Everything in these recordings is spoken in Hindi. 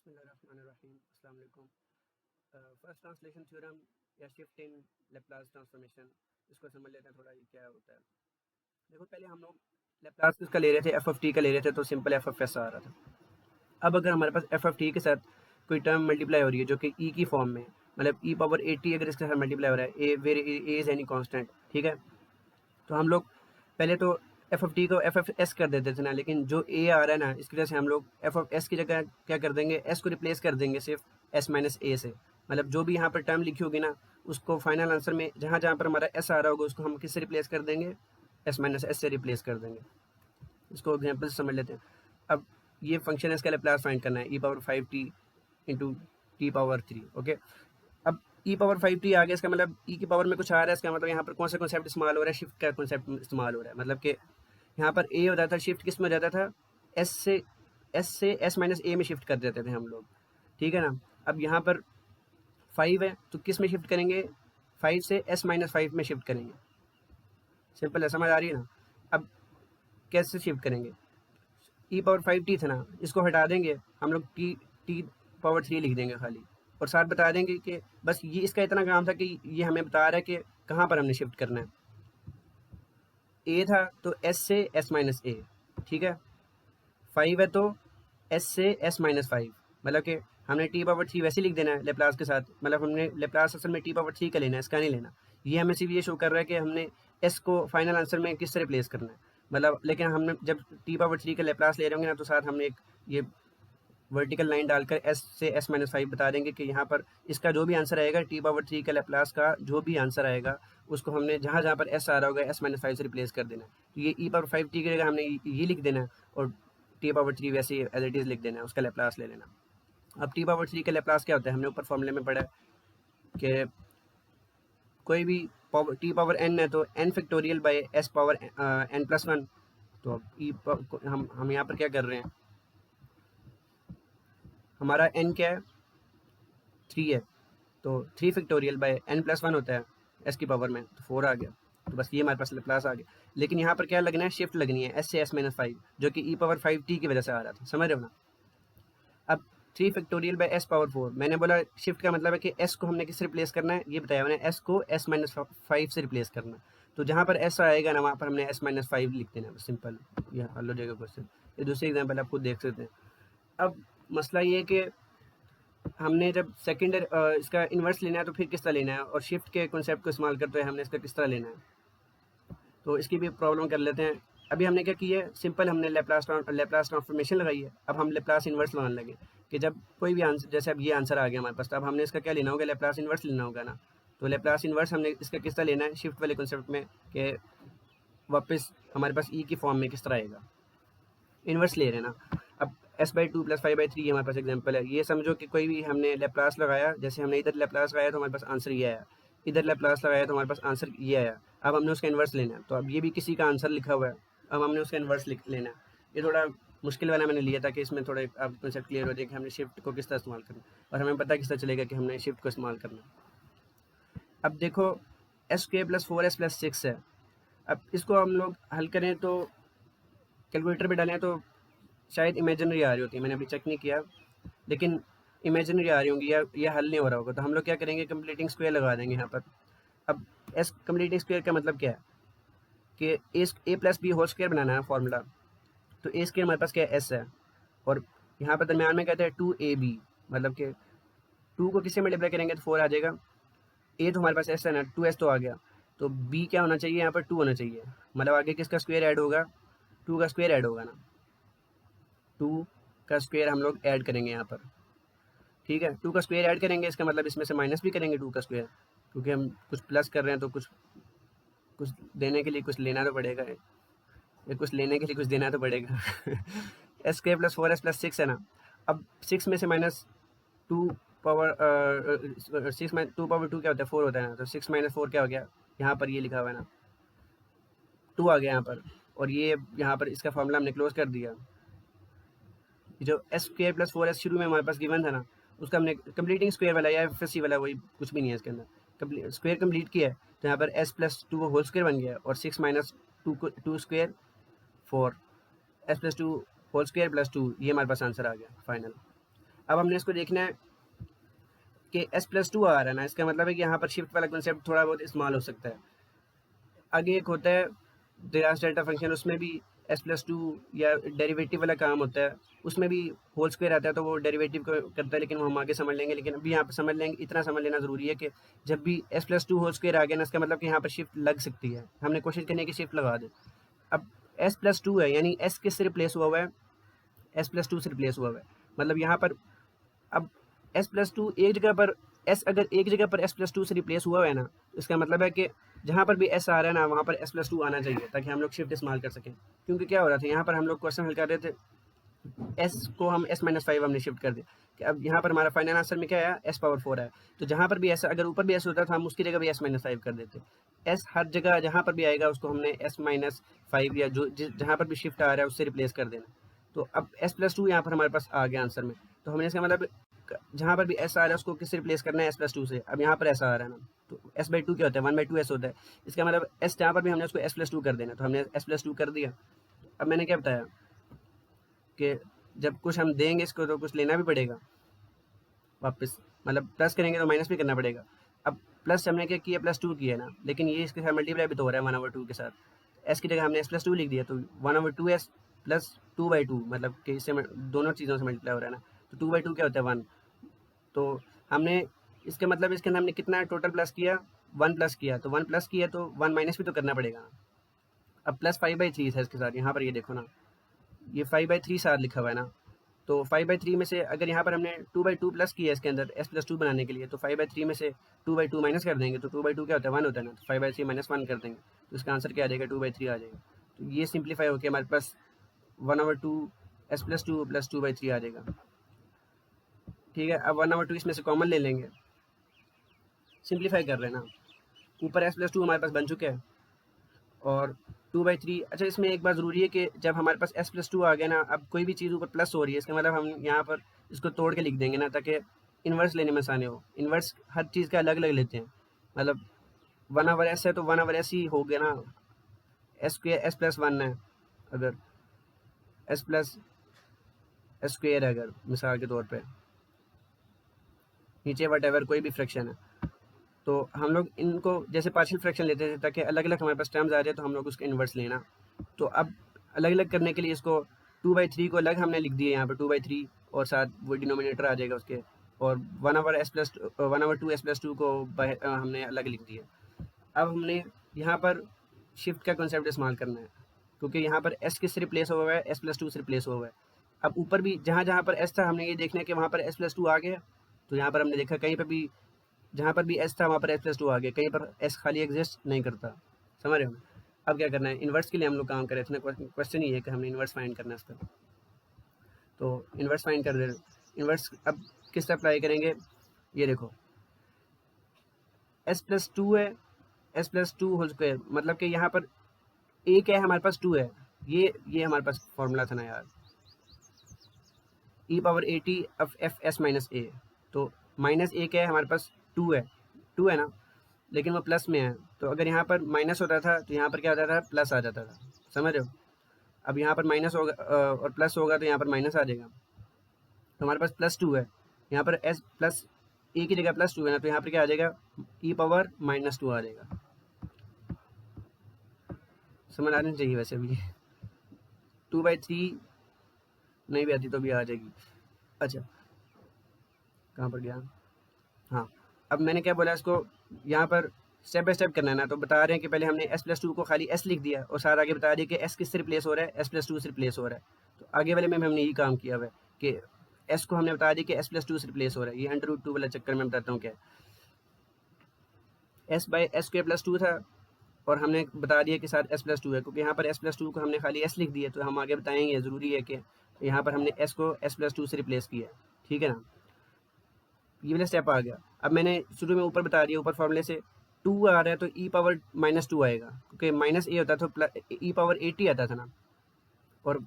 बिस्मिल्लाहिर्रहमानिर्रहीम अस्सलाम वालेकुम। फर्स्ट ट्रांसलेशन थ्योरम या शिफ्ट इन लेप्लास ट्रांसफॉर्मेशन, इसको समझ लेते हैं थोड़ा ये क्या होता है। देखो पहले हम लोग लेप्लास किसका ले रहे थे, एफ ऑफ टी का ले रहे थे, तो सिंपल एफ ऑफ एस आ रहा था। अब अगर हमारे पास एफ ऑफ टी के साथ कोई टर्म मल्टीप्लाई हो रही है जो कि ई की फॉर्म में, मतलब ई पावर 80 अगर इसके साथ मल्टीप्लाई हो रहा है, a where a is any constant, ठीक है। तो हम लोग पहले तो एफ ऑफ टी को एफ एफ एस कर देते थे ना, लेकिन जो ए आ रहा है ना, इसकी वजह से हम लोग एफ ऑफ एस की जगह क्या कर देंगे, एस को रिप्लेस कर देंगे सिर्फ एस माइनस ए से। मतलब जो भी यहाँ पर टर्म लिखी होगी ना, उसको फाइनल आंसर में जहाँ जहाँ पर हमारा एस आ रहा होगा उसको हम किससे रिप्लेस कर देंगे, एस माइनस एस से रिप्लेस कर देंगे। इसको एग्जाम्पल से समझ लेते हैं। अब ये फंक्शन है, इसका लैप्लास फाइंड करना है, e power 5t into t power 3। Okay, अब ई पावर 5t आ गया, इसका मतलब ई की पावर में कुछ आ रहा है, इसका मतलब यहाँ पर कौन सा कॉन्सेप्ट इस्तेमाल हो रहा है, शिफ्ट का कॉन्सेप्ट इस्तेमाल हो रहा है। मतलब कि यहाँ पर ए हो जाता था, शिफ्ट किस में हो जाता था, एस से एस माइनस ए में शिफ्ट कर देते थे हम लोग, ठीक है ना। अब यहाँ पर 5 है तो किस में शिफ्ट करेंगे, 5 से एस माइनस 5 में शिफ्ट करेंगे। सिंपल है, समझ आ रही है ना। अब कैसे शिफ्ट करेंगे, ई पावर 5t था ना, इसको हटा देंगे हम लोग, टी पावर 3 लिख देंगे खाली, और साथ बता देंगे कि बस ये इसका इतना काम था कि ये हमें बता रहा है कि कहाँ पर हमने शिफ्ट करना है। ए था तो एस से एस माइनस ए, ठीक है। 5 है तो एस से एस माइनस 5, मतलब कि हमने टी पावर 3 वैसे लिख देना है लेप्लास के साथ, मतलब हमने लेप्लास असल में टी पावर 3 का लेना है, इसका नहीं लेना। ये हमें सिर्फ ये शो कर रहा है कि हमने एस को फाइनल आंसर में किससे रिप्लेस करना है, मतलब। लेकिन हमने जब टी पावर 3 का लेप्लास ले रहे होंगे ना, तो साथ हमने एक ये वर्टिकल लाइन डालकर एस से एस माइनस 5 बता देंगे कि यहाँ पर इसका जो भी आंसर आएगा, टी पावर 3 का लेप्लास का जो भी आंसर आएगा, उसको हमने जहाँ जहाँ पर एस आ रहा होगा एस माइनस 5 से रिप्लेस कर देना है। तो ये ई पावर 5t की जगह हमने ये लिख देना है, और टी पावर 3 वैसे एज इट इज़ लिख देना है, उसका लेप्लास ले लेना। अब टी पावर 3 का लेप्लास क्या होता है, हमने ऊपर फॉर्मूले में पढ़ा है कि कोई भी टी पावर n है तो n factorial by S power n plus 1। तो अब हम यहाँ पर क्या कर रहे हैं, हमारा n क्या है, 3 है, तो 3 फैक्टोरियल बाय n प्लस 1 होता है s की पावर में, तो 4 आ गया। तो बस ये हमारे पास लेप्लास आ गया। लेकिन यहाँ पर क्या लगना है, शिफ्ट लगनी है s से s माइनस 5, जो कि ई पावर 5t की वजह से आ रहा था, समझ रहे हो ना। अब 3 फैक्टोरियल बाय s पावर 4, मैंने बोला शिफ्ट का मतलब है कि s को हमने किससे रिप्लेस करना है, ये बताया मैंने, s को s माइनस 5 से रिप्लेस करना। तो जहाँ पर s आएगा ना, वहाँ पर हमने s माइनस 5 लिख देना है, सिंपल। ये हल हो जाएगा क्वेश्चन। ये दूसरी एग्जाम्पल आप खुद देख सकते हैं। अब मसला ये है कि हमने जब सेकेंड इसका इन्वर्स लेना है तो फिर किस तरह लेना है, और शिफ्ट के कॉन्सेप्ट को इस्तेमाल करते हुए हमने इसका किस तरह लेना है, तो इसकी भी प्रॉब्लम कर लेते हैं। अभी हमने क्या किया है, सिंपल हमने लेप्लास ट्रांसफॉर्मेशन लगाई है। अब हम लेप्लास इन्वर्स लगाने लगे कि जब कोई भी आंसर, जैसे अब ये आंसर आ गया हमारे पास, तो अब हमने इसका क्या लेना होगा, लेप्लास इन्वर्स लेना होगा ना। तो लेप्लास इन्वर्स हमने इसका किस तरह लेना है, शिफ्ट वाले कॉन्सेप्ट में, कि वापस हमारे पास ई की फॉर्म में किस तरह आएगा, इन्वर्स ले रहे हैं ना। अब s/2 + 5/3 हमारे पास एग्जांपल है। ये समझो कि कोई भी हमने लेप्लास लगाया, जैसे हमने इधर लेप्लास लगाया तो हमारे पास आंसर ये आया, इधर लेप्लास लगाया तो हमारे पास आंसर ये आया। अब हमने उसका इन्वर्स लेना है, तो अब ये भी किसी का आंसर लिखा हुआ है, अब हमने उसका इन्वर्स लेना है। ये थोड़ा मुश्किल वाला मैंने लिया था कि इसमें थोड़े आप कॉन्सेप्ट क्लियर हो जाए कि हमने शिफ्ट को किस तरह इस्तेमाल करना है, और हमें पता किस तरह चलेगा कि हमने शिफ्ट को इस्तेमाल करना है। अब देखो s² + 4s + 6 है। अब इसको हम लोग हल करें तो कैलकुलेटर पे डालें तो शायद इमेजिनरी आ रही होती है, मैंने अभी चेक नहीं किया, लेकिन इमेजिनरी आ रही होंगी या ये हल नहीं हो रहा होगा। तो हम लोग क्या करेंगे, कंप्लीटिंग स्क्वायर लगा देंगे यहाँ पर। अब एस कंप्लीटिंग स्क्वायर का मतलब क्या है कि a+b होल स्क्वायर बनाना है फॉर्मूला। तो ए स्क्वायर हमारे पास क्या है, एस है, और यहाँ पर दरम्यान में कहते हैं 2ab, मतलब कि 2 को किससे मल्टीप्लाई करेंगे तो 4 आ जाएगा। ए तो हमारे पास एस है ना, 2s तो आ गया, तो b क्या होना चाहिए, यहाँ पर 2 होना चाहिए। मतलब आगे किसका स्क्वायर ऐड होगा, 2 का स्क्वायर ऐड होगा ना, 2 का स्क्वायर हम लोग ऐड करेंगे यहाँ पर, ठीक है। 2 का स्क्वायर ऐड करेंगे, इसका मतलब इसमें से माइनस भी करेंगे 2 का स्क्वायर, क्योंकि हम कुछ प्लस कर रहे हैं तो कुछ कुछ देने के लिए कुछ लेना तो पड़ेगा, या कुछ लेने के लिए कुछ देना तो पड़ेगा। s² + 4s + 6 है ना। अब 6 में से माइनस 2 पावर 2 क्या होता है, 4 होता है ना, तो 6 - 4 क्या हो गया, यहाँ पर ये लिखा हुआ है ना, 2 आ गया यहाँ पर, और ये यहाँ पर इसका फॉर्मूला हमने क्लोज कर दिया। जो s² + 4s शुरू में हमारे पास गिवन था ना, उसका हमने कंप्लीटिंग स्क्वायर वाला या एफएससी वाला, वही कुछ भी नहीं है इसके अंदर, स्क्वायर कंप्लीट किया है, तो यहाँ पर s+2 होल स्क्वायर बन गया, और 6 - 2 स्क्वायर 4, s+2 होल स्क्वायर + 2, ये हमारे पास आंसर आ गया फाइनल। अब हमने इसको देखना है कि s+2 आ रहा है ना, इसका मतलब है कि यहाँ पर शिफ्ट वाला कंसेप्ट थोड़ा बहुत इस्तेमाल हो सकता है। आगे एक होता है डिरास डेल्टा फंक्शन, उसमें भी s+2 या डेरिवेटिव वाला काम होता है, उसमें भी होल स्क्वायर आता है तो वो डेरिवेटिव को करता है, लेकिन वो हम आगे समझ लेंगे। लेकिन अभी यहाँ पर समझ लेंगे, इतना समझ लेना ज़रूरी है कि जब भी s+2 होल स्क्वायर आ गया ना, इसका मतलब कि यहाँ पर शिफ्ट लग सकती है। हमने कोशिश करनी है कि शिफ्ट लगा दें। अब s+2 है, यानी s किससे रिप्लेस हुआ है? s+2 से रिप्लेस हुआ है। मतलब यहाँ पर अब s+2 एक जगह पर s, अगर एक जगह पर s+2 से रिप्लेस हुआ है ना, इसका मतलब है कि जहाँ पर भी s आ रहा है ना, वहाँ पर s+2 आना चाहिए, ताकि हम लोग शिफ्ट इस्तेमाल कर सकें। क्योंकि क्या हो रहा था, यहाँ पर हम लोग क्वेश्चन हल कर रहे थे, s को हम s-5 हमने शिफ्ट कर दिया कि अब यहाँ पर हमारा फाइनल आंसर में क्या आया, s⁴ है। तो जहाँ पर भी s, अगर ऊपर भी s होता था, हम उसकी जगह भी s-5 कर देते। s हर जगह जहाँ पर भी आएगा उसको हमने s-5 या जो जहाँ पर भी शिफ्ट आ रहा है उससे रिप्लेस कर देना। तो अब s+2 यहाँ पर हमारे पास आ गया आंसर में। तो हमने इसका मतलब जहाँ पर भी s आ रहा है उसको किससे रिप्लेस करना है, s+2 से। अब यहाँ पर s आ रहा है ना, तो s/2 क्या होता है, 1/2 s होता है। इसका मतलब s जहाँ पर भी हमने उसको s+2 कर देना, तो हमने s+2 कर दिया। अब मैंने क्या बताया कि जब कुछ हम देंगे इसको तो कुछ लेना भी पड़ेगा वापस, मतलब प्लस करेंगे तो माइनस भी करना पड़ेगा। अब प्लस हमने क्या किया, +2 किया ना, लेकिन ये इसके साथ मल्टीप्लाई भी तो हो रहा है 1/2 के साथ। s की जगह हमने s+2 लिख दिया, तो 1/2s प्लस 2/2, मतलब कि इससे दोनों चीज़ों से मल्टीप्लाई हो रहा है ना, तो 2/2 क्या होता है, 1। तो हमने इसके मतलब इसके अंदर हमने कितना टोटल प्लस किया, 1 प्लस किया, तो 1 प्लस किया तो 1 माइनस भी तो करना पड़ेगा। अब प्लस 5/3 है इसके साथ, यहाँ पर ये देखो ना, ये 5/3 साथ लिखा हुआ है ना, तो 5/3 में से अगर यहाँ पर हमने 2/2 प्लस किया है इसके अंदर s+2 बनाने के लिए, तो 5/3 में से 2/2 माइनस कर देंगे, तो 2/2 क्या होता है, 1 होता है ना, तो 5/3 माइनस 1 कर देंगे, तो इसका आंसर क्या आ जाएगा, 2/3 आ जाएगा। तो ये सिंप्लीफाई होकर हमारे पास 1/2 s+2 प्लस 2/3 आ जाएगा। ठीक है, अब 1/2 इसमें से कॉमन ले लेंगे, सिंप्लीफाई कर लेना। ऊपर s+2 हमारे पास बन चुका है और 2/3। अच्छा, इसमें एक बात ज़रूरी है कि जब हमारे पास s+2 आ गया ना, अब कोई भी चीज़ ऊपर प्लस हो रही है, इसका मतलब हम यहाँ पर इसको तोड़ के लिख देंगे ना, ताकि इन्वर्स लेने में आसानी हो। इन्वर्स हर चीज़ का अलग अलग लेते हैं, मतलब 1/s है तो 1/s ही हो गया ना, s+1 है, अगर s+s² है, अगर मिसाल के तौर पे नीचे वट कोई भी फ्रैक्शन है, तो हम लोग इनको जैसे पार्शियल फ्रैक्शन लेते थे ताकि अलग अलग हमारे पास टर्म्स आ जाए, तो हम लोग उसका इन्वर्स लेना। तो अब अलग अलग करने के लिए इसको 2/3 को अलग हमने लिख दिया यहाँ पर 2/3, और साथ वो डिनोमिनेटर आ जाएगा उसके, और 1/2s+2 को हमने अलग लिख दिया। अब हमने यहाँ पर शिफ्ट का कॉन्सेप्ट इस्तेमाल करना है, क्योंकि यहाँ पर s किससे रिप्लेस हुआ है, s+2 से रिप्लेस हुआ है। अब ऊपर भी जहाँ जहाँ पर s था, हमने ये देखना है कि वहाँ पर s+2 आ गया, तो यहाँ पर हमने देखा कहीं पर भी जहाँ पर भी s था वहाँ पर s+2 आ गया, कहीं पर s खाली एग्जिस्ट नहीं करता। समझ रहे हो? अब क्या करना है, इन्वर्स के लिए हम लोग काम कर रहे थे, क्वेश्चन ही है कि हमने इन्वर्स फाइंड करना है इसका। तो इन्वर्स फाइंड कर रहे हैं, इन्वर्स अब किस तरह अप्लाई करेंगे, ये देखो s+2 है, s+2 होल स्क्वायर, मतलब कि यहाँ पर a क्या है, हमारे पास 2 है, ये हमारे पास फॉर्मूला था ना यार, e⁻at of fs minus a। तो माइनस a क्या है, हमारे पास 2 है, 2 है ना, लेकिन वो प्लस में है, तो अगर यहाँ पर माइनस होता था तो यहाँ पर क्या होता था, प्लस आ जाता था। समझ रहे हो? अब यहाँ पर माइनस होगा और प्लस होगा तो यहाँ पर माइनस आ जाएगा, तो हमारे पास +2 है, यहाँ पर s प्लस a की जगह +2 है ना, तो यहाँ पर क्या आ जाएगा, e⁻−2 आ जाएगा। समझ आनी चाहिए वैसे भी, 2/3 नहीं भी आती तो भी आ जाएगी। अच्छा, कहाँ पर गया, हाँ, अब मैंने क्या बोला इसको, यहाँ पर स्टेप बाय स्टेप करना है ना, तो बता रहे हैं कि पहले हमने s+2 को खाली s लिख दिया, और साथ आगे बता दिया कि s किससे रिप्लेस हो रहा है, s+2 से रिप्लेस हो रहा है। तो आगे वाले में हमने यही काम किया हुआ है कि s को हमने बता दिया कि s+2 से रिप्लेस हो रहा है। ये √2 वाला चक्कर में बताता हूँ क्या, s/s² + 2 था, और हमने बता दिया कि साथ s+2 है, क्योंकि यहाँ पर s+2 को हमने खाली s लिख दिया, तो हम आगे बताएंगे, ज़रूरी है कि यहाँ पर हमने s को s+2 से रिप्लेस किया, ठीक है ना। ये वाला स्टेप आ गया। अब मैंने शुरू में ऊपर बता दिया, ऊपर फॉर्मूले से 2 आ रहा है तो e⁻−2 आएगा, क्योंकि माइनस a होता तो e⁻80 आता था ना, और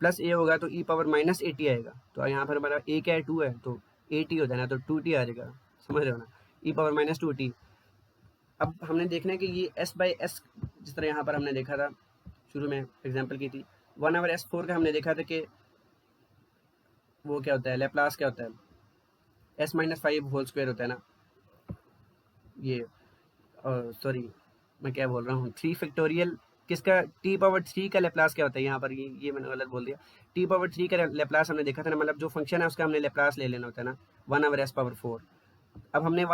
प्लस a होगा तो e⁻−80 आएगा। तो यहाँ पर हमारा a क्या है, 2 है, तो 80 होता है ना, तो 2t आ जाएगा। समझ रहे हो ना, e⁻−2t। अब हमने देखना है कि ये s/s, जिस तरह यहाँ पर हमने देखा था, शुरू में एग्जाम्पल की थी 1/s4 का हमने देखा था कि वो क्या होता है, लेप्लास क्या होता है, एस माइनस 5 होल स्क्वायर होता है ना ये, सॉरी मैं क्या बोल रहा हूँ, 3 फैक्टोरियल किसका, टी पावर 3 का लेप्लास क्या होता है यहाँ पर, ये मैंने गलत बोल दिया। टी पावर 3 का लेप्लास हमने देखा था ना, मतलब जो फंक्शन है उसका हमने लेप्लास ले लेना होता है ना, 1/s⁴। अब हमने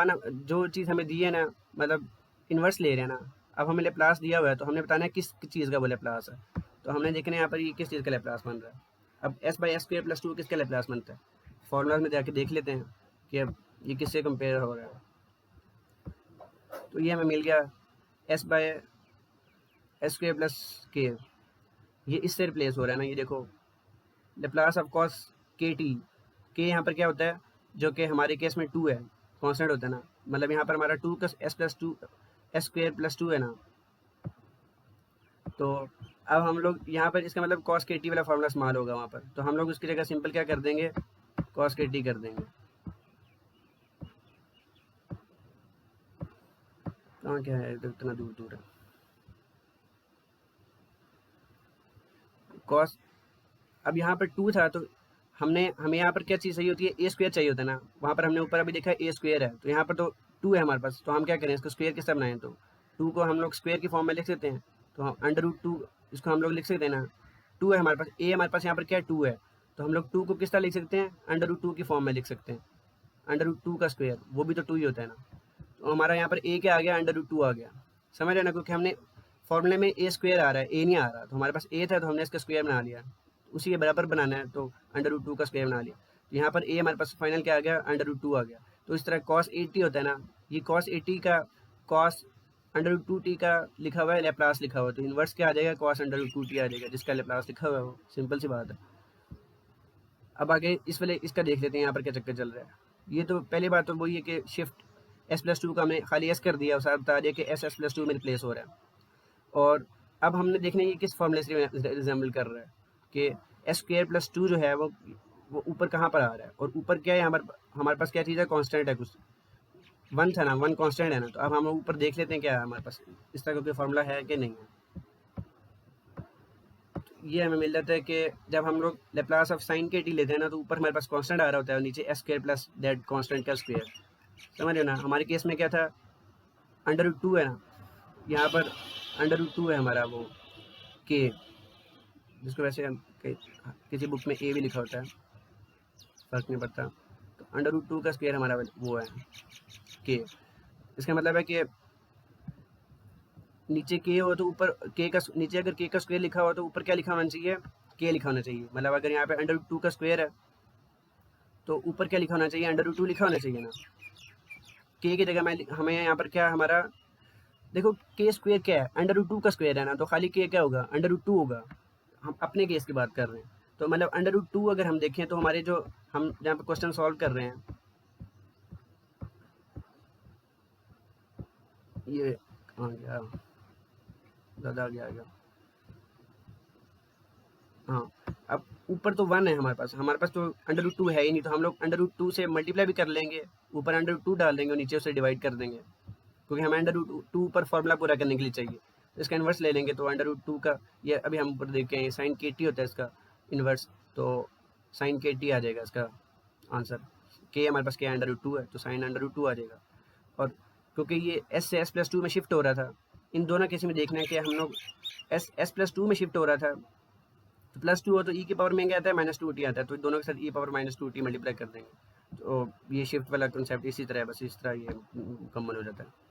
जो चीज़ हमें दी है ना, मतलब इन्वर्स ले रहे हैं ना, अब हमें लेप्लास दिया हुआ है तो हमने बताना है किस चीज़ का वो लेप्लास है। तो हमने देखना है यहाँ पर ये किस चीज़ का लेप्लास बन रहा है। अब s/s² + 2 किसका लेप्लास बनता है, फॉर्मूला में जाके देख लेते हैं कि अब ये किससे कंपेयर हो रहा है। तो ये हमें मिल गया s/s² + k, ये इससे रिप्लेस हो रहा है ना, ये देखो लेप्लास ऑफ कॉस kt, के यहाँ पर क्या होता है, जो कि हमारे केस में 2 है, कांस्टेंट होता है ना, मतलब यहाँ पर हमारा 2 का s/2 है ना। तो अब हम लोग यहाँ पर इसका मतलब कॉस kt वाला फार्मूला इस्तेमाल होगा वहाँ पर, तो हम लोग उसकी जगह सिंपल क्या कर देंगे, कॉस kt कर देंगे। कहाँ क्या है, इतना दूर दूर है कॉस। अब यहाँ पर 2 था तो हमें यहाँ पर क्या चीज़ चाहिए होती है, a² चाहिए होता है ना, वहाँ पर हमने ऊपर अभी देखा a² है, तो यहाँ पर तो 2 है हमारे पास, तो हम क्या करें, इसको स्क्वायर किस तरह बनाएं, तो 2 को हम लोग स्क्वायर की फॉर्म में लिख सकते हैं, तो हम √2 इसको हम लोग लिख सकते हैं ना, 2 है हमारे पास, a हमारे पास यहाँ पर क्या है 2 है, तो हम लोग 2 को किस तरह लिख सकते हैं, √2 की फॉर्म में लिख सकते हैं, √2 का स्क्वायर, वो भी तो 2 ही होता है ना। तो हमारा यहाँ पर a क्या आ गया, √2 आ गया, समझ रहे ना, क्योंकि हमने फॉर्मूले में a² आ रहा है, a नहीं आ रहा, तो हमारे पास a था तो हमने इसका स्क्वायर बना लिया, उसी के बराबर बनाना है तो √2 का स्क्वायर बना लिया। तो यहाँ पर a हमारे पास फाइनल क्या आ गया, √2 आ गया। तो इस तरह cos 80 होता है ना, ये cos 80 का cos √2t का लिखा हुआ है, लेप्लास लिखा हुआ है, तो इन्वर्स क्या आ जाएगा, cos √2t आ जाएगा, जिसका लेप्लास लिखा हुआ है वो, सिंपल सी बात है। अब आगे इस वाले इसका देख लेते हैं यहाँ पर क्या चक्कर चल रहा है। ये तो पहली बात तो वही है कि शिफ्ट s+2 का हमने खाली s कर दिया, उसका बता दिया कि s+2 में रिप्लेस हो रहा है। और अब हमने देखना है ये किस फॉर्मूले से रिजेंबल कर रहा है, कि s² + 2 जो है वो ऊपर कहाँ पर आ रहा है, और ऊपर क्या है, हमारे पास क्या चीज़ है, कांस्टेंट है कुछ, 1 था ना, 1 कांस्टेंट है ना, तो अब हम ऊपर देख लेते हैं क्या है हमारे पास, इस तरह का कोई फॉर्मूला है कि नहीं है। तो ये हमें मिल जाता है कि जब हम लोग लेप्लास ऑफ साइन kt लेते हैं ना, तो ऊपर हमारे पास कांस्टेंट आ रहा होता है और नीचे s² + दैट कांस्टेंट का स्क्वायर, समझ रहे हो ना। हमारे केस में क्या था, √2 है ना, यहाँ पर √2 है हमारा वो k, जिसको वैसे हम किसी बुक में a भी लिखा होता है, फर्क नहीं पड़ता। तो √2 का स्क्वायर हमारा वो है k, इसका मतलब है कि नीचे k हो तो ऊपर k का, नीचे अगर k का स्क्वायर लिखा हुआ तो ऊपर क्या लिखा होना चाहिए, k लिखा होना चाहिए। मतलब अगर यहाँ पे √2 का स्क्वायर है तो ऊपर क्या लिखा होना चाहिए, √2 लिखा होना चाहिए ना। k की जगह मैं हमें यहाँ पर क्या हमारा, देखो k² क्या है, √2 का स्क्वायर है ना, तो खाली k क्या होगा, √2 होगा। हम अपने केस की बात कर रहे हैं, तो मतलब √2 अगर हम देखें तो हमारे जो हम जहाँ पे क्वेश्चन सॉल्व कर रहे हैं, ये कहाँ गया, ज़्यादा आगे आ गया, हाँ। अब ऊपर तो 1 है हमारे पास तो √2 है ही नहीं, तो हम लोग √2 से मल्टीप्लाई भी कर लेंगे, ऊपर √2 डाल देंगे और नीचे उसे डिवाइड कर देंगे, क्योंकि हमें √2 पर फॉर्मूला पूरा करने के लिए चाहिए। तो इसका इन्वर्स ले लेंगे, तो √2 का ये अभी हम ऊपर देख के आए, साइन kt होता है इसका इन्वर्स, तो साइन kt आ जाएगा इसका आंसर। k हमारे पास क्या √2 है, तो साइन √2 आ जाएगा। और क्योंकि ये s से s+2 में शिफ्ट हो रहा था, इन दोनों केस में देखना है कि हम लोग s+2 में शिफ्ट हो रहा था, तो +2 हो तो e की पावर में क्या आता है, -2t आता है, तो दोनों के साथ e पावर -2t मल्टीप्लाई कर देंगे। तो ये शिफ्ट वाला कॉन्सेप्ट इसी तरह है, बस इस तरह ये मुकम्मल हो जाता है।